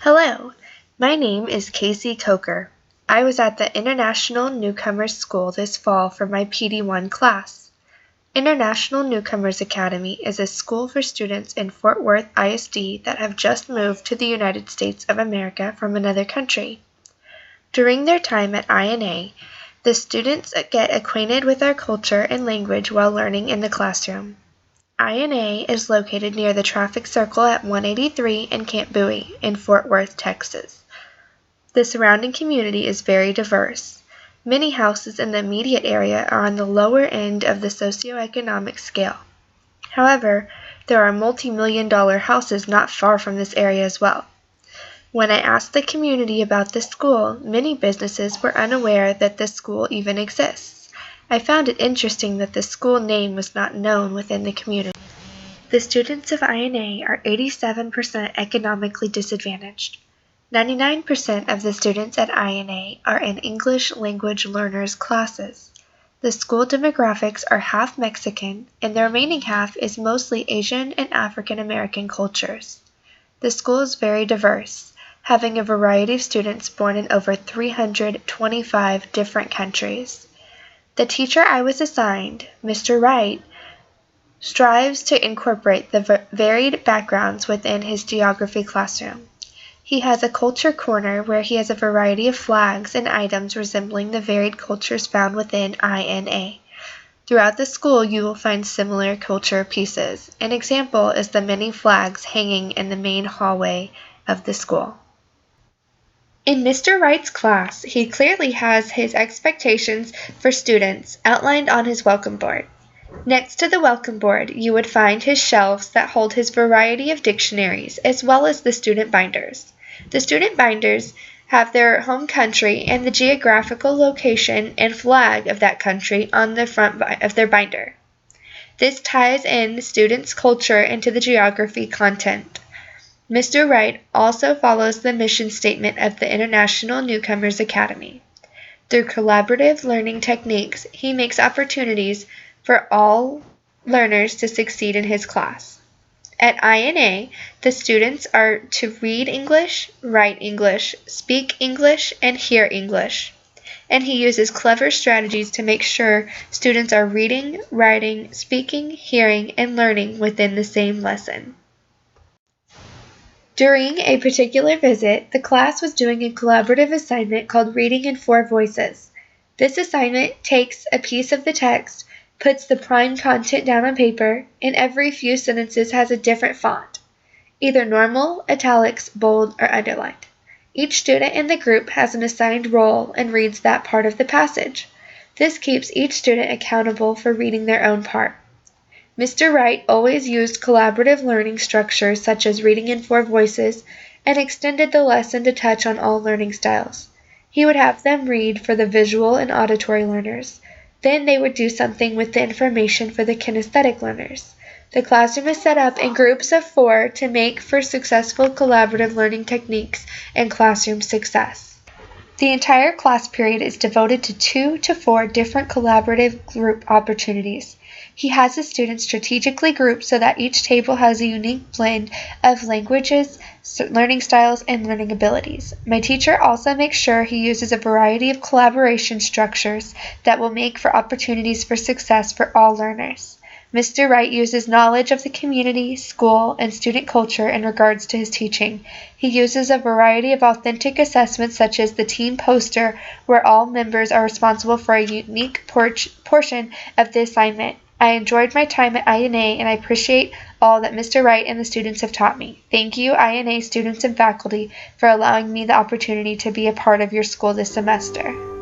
Hello, my name is Casey Coker. I was at the International Newcomers School this fall for my PD1 class. International Newcomers Academy is a school for students in Fort Worth ISD that have just moved to the United States of America from another country. During their time at INA, the students get acquainted with our culture and language while learning in the classroom. INA is located near the traffic circle at 183 and Camp Bowie in Fort Worth, Texas. The surrounding community is very diverse. Many houses in the immediate area are on the lower end of the socioeconomic scale. However, there are multi-million-dollar houses not far from this area as well. When I asked the community about the school, many businesses were unaware that the school even exists. I found it interesting that the school name was not known within the community. The students of INA are 87% economically disadvantaged. 99% of the students at INA are in English language learners classes. The school demographics are half Mexican, and the remaining half is mostly Asian and African American cultures. The school is very diverse, having a variety of students born in over 325 different countries. The teacher I was assigned, Mr. Wright, strives to incorporate the varied backgrounds within his geography classroom. He has a culture corner where he has a variety of flags and items resembling the varied cultures found within INA. Throughout the school, you will find similar culture pieces. An example is the many flags hanging in the main hallway of the school. In Mr. Wright's class, he clearly has his expectations for students outlined on his welcome board. Next to the welcome board, you would find his shelves that hold his variety of dictionaries, as well as the student binders. The student binders have their home country and the geographical location and flag of that country on the front of their binder. This ties in the student's culture into the geography content. Mr. Wright also follows the mission statement of the International Newcomers Academy. Through collaborative learning techniques, he makes opportunities for all learners to succeed in his class. At INA, the students are to read English, write English, speak English, and hear English. And he uses clever strategies to make sure students are reading, writing, speaking, hearing, and learning within the same lesson. During a particular visit, the class was doing a collaborative assignment called Reading in 4 Voices. This assignment takes a piece of the text, puts the prime content down on paper, and every few sentences has a different font, either normal, italics, bold, or underlined. Each student in the group has an assigned role and reads that part of the passage. This keeps each student accountable for reading their own part. Mr. Wright always used collaborative learning structures such as Reading in 4 Voices and extended the lesson to touch on all learning styles. He would have them read for the visual and auditory learners. Then they would do something with the information for the kinesthetic learners. The classroom is set up in groups of 4 to make for successful collaborative learning techniques and classroom success. The entire class period is devoted to 2 to 4 different collaborative group opportunities. He has the students strategically grouped so that each table has a unique blend of languages, learning styles, and learning abilities. My teacher also makes sure he uses a variety of collaboration structures that will make for opportunities for success for all learners. Mr. Wright uses knowledge of the community, school, and student culture in regards to his teaching. He uses a variety of authentic assessments such as the team poster, where all members are responsible for a unique portion of the assignment. I enjoyed my time at INA and I appreciate all that Mr. Wright and the students have taught me. Thank you, INA students and faculty, for allowing me the opportunity to be a part of your school this semester.